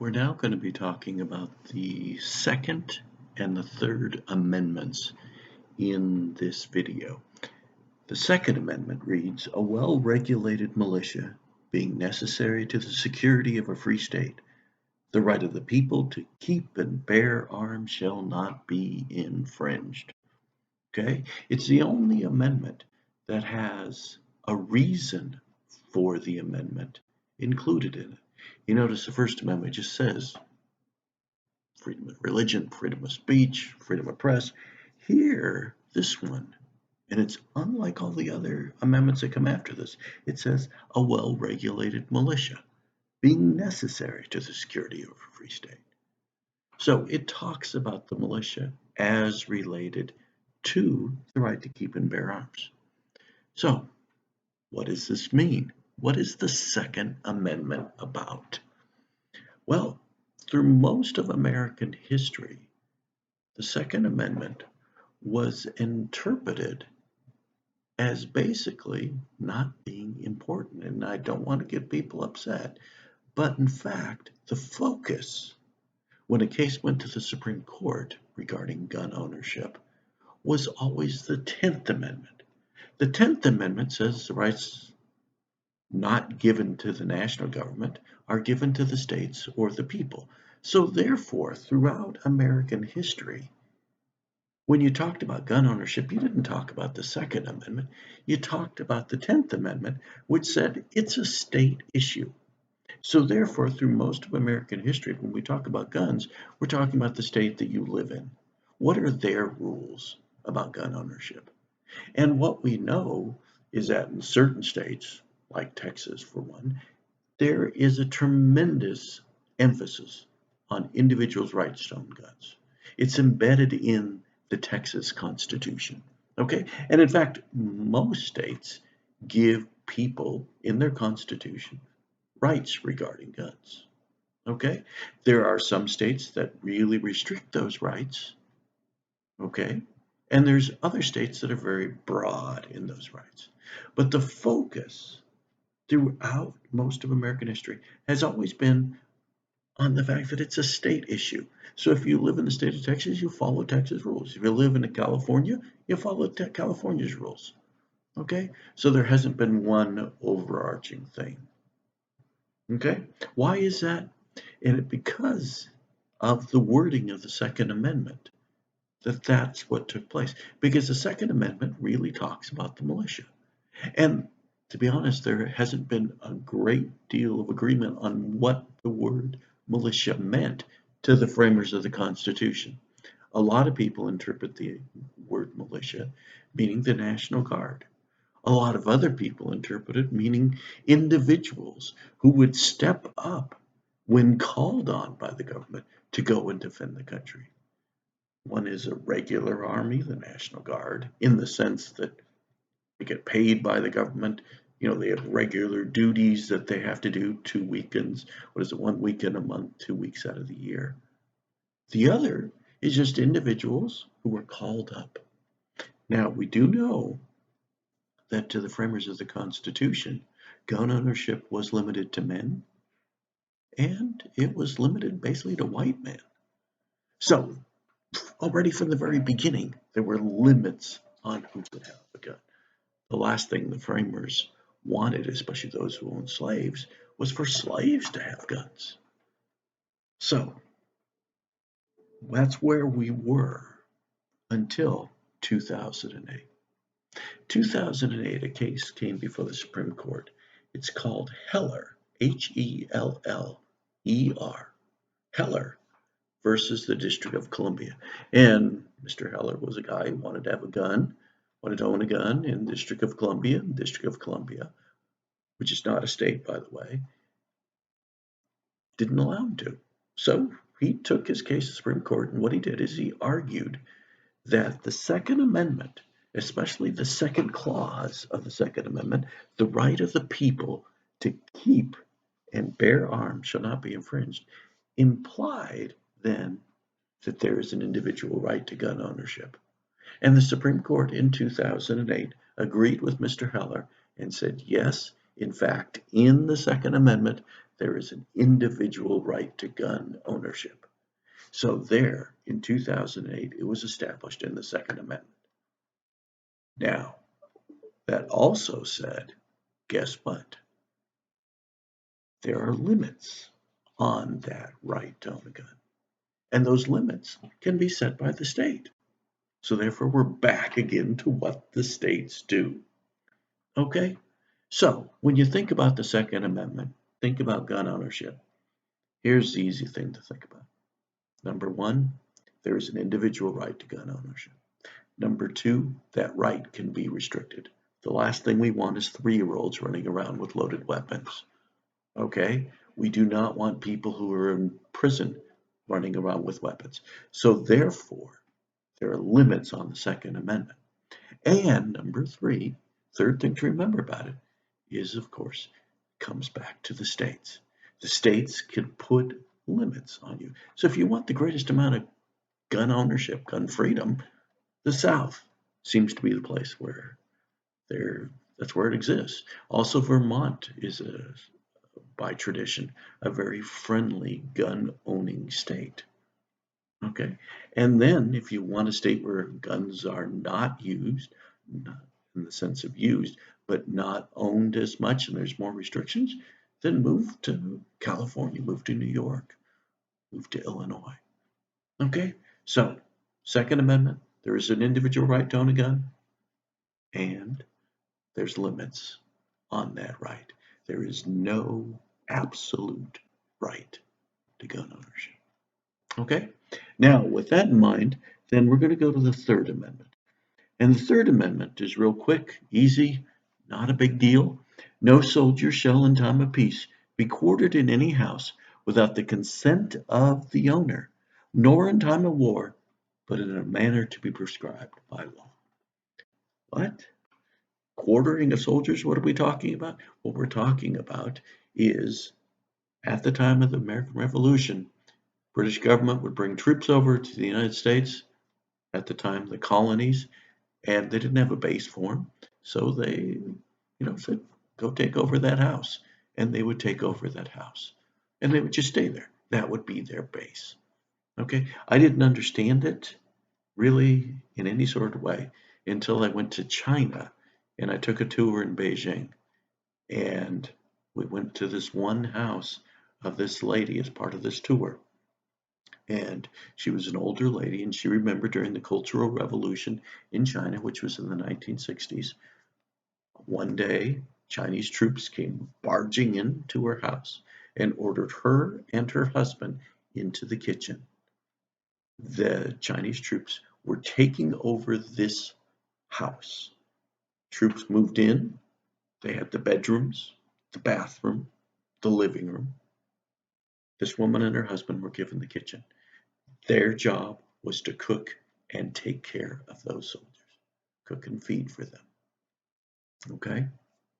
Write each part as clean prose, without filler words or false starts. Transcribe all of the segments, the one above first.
We're now going to be talking about the Second and the Third Amendments in this video. The Second Amendment reads, "A well-regulated militia being necessary to the security of a free state, the right of the people to keep and bear arms shall not be infringed." Okay? It's the only amendment that has a reason for the amendment included in it. You notice the First Amendment just says freedom of religion, freedom of speech, freedom of press. Here, this one, and it's unlike all the other amendments that come after this, it says a well-regulated militia being necessary to the security of a free state. So it talks about the militia as related to the right to keep and bear arms. So what does this mean? What is the Second Amendment about? Well, through most of American history, the Second Amendment was interpreted as basically not being important. And I don't want to get people upset, but in fact, the focus when a case went to the Supreme Court regarding gun ownership was always the 10th Amendment. The 10th Amendment says the rights not given to the national government are given to the states or the people. So therefore, throughout American history, when you talked about gun ownership, you didn't talk about the Second Amendment. You talked about the 10th Amendment, which said it's a state issue. So therefore, through most of American history, when we talk about guns, we're talking about the state that you live in. What are their rules about gun ownership? And what we know is that in certain states, like Texas for one, there is a tremendous emphasis on individuals' rights to own guns. It's embedded in the Texas Constitution. Okay? And in fact, most states give people in their constitution rights regarding guns. Okay? There are some states that really restrict those rights. Okay? And there's other states that are very broad in those rights. But the focus throughout most of American history has always been on the fact that it's a state issue. So if you live in the state of Texas, you follow Texas rules. If you live in California, you follow California's rules. Okay? So there hasn't been one overarching thing. Okay? Why is that? And because of the wording of the Second Amendment, that's what took place. Because the Second Amendment really talks about the militia. And to be honest, there hasn't been a great deal of agreement on what the word militia meant to the framers of the Constitution. A lot of people interpret the word militia meaning the National Guard. A lot of other people interpret it meaning individuals who would step up when called on by the government to go and defend the country. One is a regular army, the National Guard, in the sense that they get paid by the government. They have regular duties that they have to do 2 weekends. What is it, 1 weekend a month, 2 weeks out of the year? The other is just individuals who were called up. Now, we do know that to the framers of the Constitution, gun ownership was limited to men, and it was limited basically to white men. So, already from the very beginning, there were limits on who could have a gun. The last thing the framers wanted, especially those who owned slaves, was for slaves to have guns. So that's where we were until 2008. 2008, a case came before the Supreme Court. It's called Heller, H-E-L-L-E-R, Heller versus the District of Columbia. And Mr. Heller was a guy who wanted to have a gun, wanted to own a gun in the District of Columbia. District of Columbia, which is not a state, by the way, didn't allow him to. So he took his case to the Supreme Court, and what he did is he argued that the Second Amendment, especially the second clause of the Second Amendment, the right of the people to keep and bear arms shall not be infringed, implied then that there is an individual right to gun ownership. And the Supreme Court in 2008 agreed with Mr. Heller and said, yes, in fact, in the Second Amendment, there is an individual right to gun ownership. So there, in 2008, it was established in the Second Amendment. Now, that also said, guess what? There are limits on that right to own a gun. And those limits can be set by the state. So therefore, we're back again to what the states do. Okay? So when you think about the Second Amendment, think about gun ownership. Here's the easy thing to think about. Number one, there is an individual right to gun ownership. Number two, that right can be restricted. The last thing we want is 3-year-olds running around with loaded weapons. Okay? We do not want people who are in prison running around with weapons. So therefore, there are limits on the Second Amendment. And number three, third thing to remember about it is, of course, comes back to the states. The states can put limits on you. So if you want the greatest amount of gun ownership, gun freedom, the South seems to be the place where that's where it exists. Also, Vermont is by tradition, a very friendly gun-owning state. Okay, and then if you want a state where guns are not used, not in the sense of used, but not owned as much and there's more restrictions, then move to California, move to New York, move to Illinois. Okay, so Second Amendment, there is an individual right to own a gun, and there's limits on that right. There is no absolute right to gun ownership. Okay, now with that in mind, then we're going to go to the Third Amendment. And the Third Amendment is real quick, easy, not a big deal. No soldier shall in time of peace be quartered in any house without the consent of the owner, nor in time of war, but in a manner to be prescribed by law. What? Quartering of soldiers? What are we talking about? What we're talking about is at the time of the American Revolution, British government would bring troops over to the United States, at the time the colonies, and they didn't have a base for them. So they, said, go take over that house. And they would take over that house. And they would just stay there. That would be their base. Okay? I didn't understand it really in any sort of way until I went to China and I took a tour in Beijing. And we went to this one house of this lady as part of this tour. And she was an older lady, and she remembered during the Cultural Revolution in China, which was in the 1960s, one day Chinese troops came barging into her house and ordered her and her husband into the kitchen. The Chinese troops were taking over this house. Troops moved in. They had the bedrooms, the bathroom, the living room. This woman and her husband were given the kitchen. Their job was to cook and take care of those soldiers, cook and feed for them. Okay?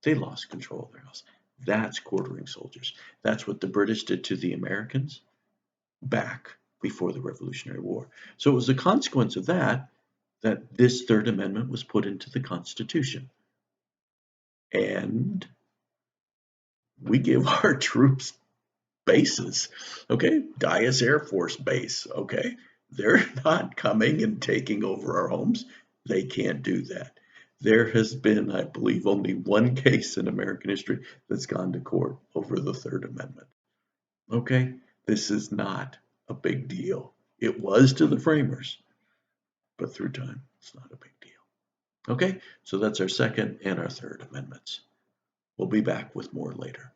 They lost control of their house. That's quartering soldiers. That's what the British did to the Americans back before the Revolutionary War. So it was a consequence of that this Third Amendment was put into the Constitution. And we give our troops bases, okay? Dyess Air Force Base, okay? They're not coming and taking over our homes. They can't do that. There has been, I believe, only one case in American history that's gone to court over the Third Amendment. Okay? This is not a big deal. It was to the framers, but through time, it's not a big deal. Okay? So that's our Second and our Third Amendments. We'll be back with more later.